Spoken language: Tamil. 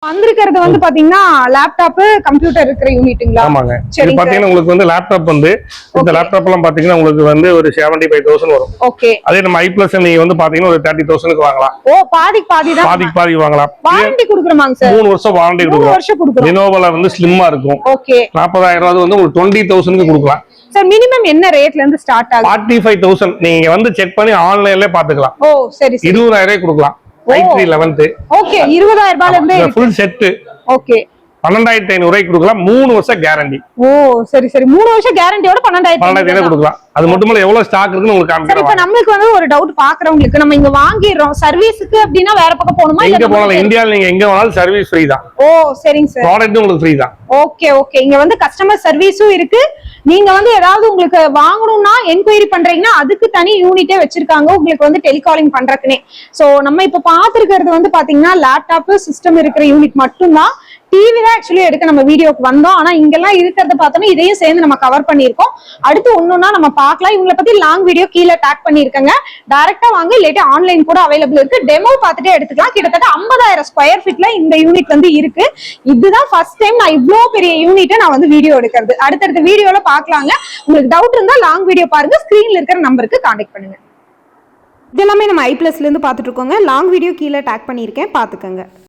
வந்திருக்கிறது வந்து பாத்தீங்கன்னா லேப்டாப் கம்ப்யூட்டர் இருக்கிற யூனிட்டுங்களா? ஆமாங்க. இது பாத்தீங்கன்னா உங்களுக்கு வந்து லேப்டாப் வந்து இந்த லேப்டாப் எல்லாம் பாத்தீங்கன்னா உங்களுக்கு வந்து ஒரு 75,000 வரும். ஓகே. அதே நம்ம i+ நீங்க வந்து பாத்தீங்கன்னா ஒரு 30,000க்கு வாங்கலாம். ஓ, பாதிக்கு பாதி தான். பாதிக்கு பாதி வாங்கலாம். Warranty குடுக்குறோமாங்க sir? 3 வருஷம் வாரண்டி கொடுக்குறோம். 3 வருஷம் கொடுக்குறோம். Lenovoல வந்து ஸ்லிம்மா இருக்கும். ஓகே. 40,000 வந்து உங்களுக்கு 20,000க்கு கொடுக்கலாம். சார் மினிமம் என்ன ரேட்ல இருந்து ஸ்டார்ட் ஆகுது? 45,000 நீங்க வந்து செக் பண்ணி ஆன்லைன்லயே பாத்துக்கலாம். ஓ சரி சரி. 20,000 கொடுக்கலாம். i3 11th. ஓகே, 20,000 ரூபாயில இருந்தே ஃபுல் செட். ஓகே. 12,500 கொடுக்கலாம். 3 வருஷம் கேரண்டி. ஓ சரி சரி. 3 வருஷம் கேரண்டியோட 12,500 கொடுக்கலாம். அது மட்டும் இல்ல எவ்வளவு ஸ்டாக் இருக்குன்னு உங்களுக்கு காமிக்கிறேன். இப்ப நமக்கு வந்து ஒரு டவுட் பாக்குறவங்களுக்கு, நம்ம இங்க வாங்கிடுறோம் சர்வீஸ்க்கு அப்படினா வேற பக்கம் போணுமா? எங்க போனாலும் இந்தியால நீங்க எங்க வேணாலும் சர்வீஸ் ஃப்ரீ தான். ஓ சரிங்க சார். ப்ராடக்ட் உங்களுக்கு ஃப்ரீ தான். Okay okay. இங்க வந்து கஸ்டமர் சர்வீஸும் இருக்கு. நீங்க வந்து ஏதாவது உங்களுக்கு வாங்கணும்னா என்கொயரி பண்றீங்கன்னா அதுக்கு தனி யூனிட்டே வச்சிருக்காங்க உங்களுக்கு வந்து டெலிகாலிங் பண்றதுக்குனே. சோ நம்ம இப்ப பாத்துக்கிறது வந்து பாத்தீங்கன்னா லேப்டாப் சிஸ்டம் இருக்கிற யூனிட் மட்டும் தான். டிவி தான் ஆக்சுவலி எடுக்க நம்ம வீடியோக்கு வந்தோம். ஆனா இங்கெல்லாம் இருக்கிறத பார்த்தோம்னா இதையும் சேர்ந்து நம்ம கவர் பண்ணியிருக்கோம். அடுத்து ஒன்னொன்னா நம்ம பார்க்கலாம். இவங்களை பத்தி லாங் வீடியோ கீழே டேக் பண்ணிருக்கேங்க. டைரக்டா வாங்க, இல்லாட்டி ஆன்லைன் கூட அவைலபிள் இருக்கு. டெமோ பார்த்துட்டே எடுத்துக்கலாம். கிட்டத்தட்ட 50,000 ஸ்கொயர் ஃபீட்ல இந்த யூனிட் வந்து இருக்கு. இதுதான் ஃபர்ஸ்ட் டைம் நான் இவ்வளோ பெரிய யூனிட்டை நான் வந்து வீடியோ எடுக்கிறது. அடுத்தடுத்த வீடியோல பார்க்கலாங்க. உங்களுக்கு டவுட் இருந்தா லாங் வீடியோ பாருங்க. ஸ்கிரீன்ல இருக்கிற நம்பருக்கு கான்டாக்ட் பண்ணுங்க. இதெல்லாமே நம்ம i+ல இருந்து பார்த்துட்டு இருக்கோங்க. லாங் வீடியோ கீழே டேக் பண்ணியிருக்கேன், பார்த்துக்கோங்க.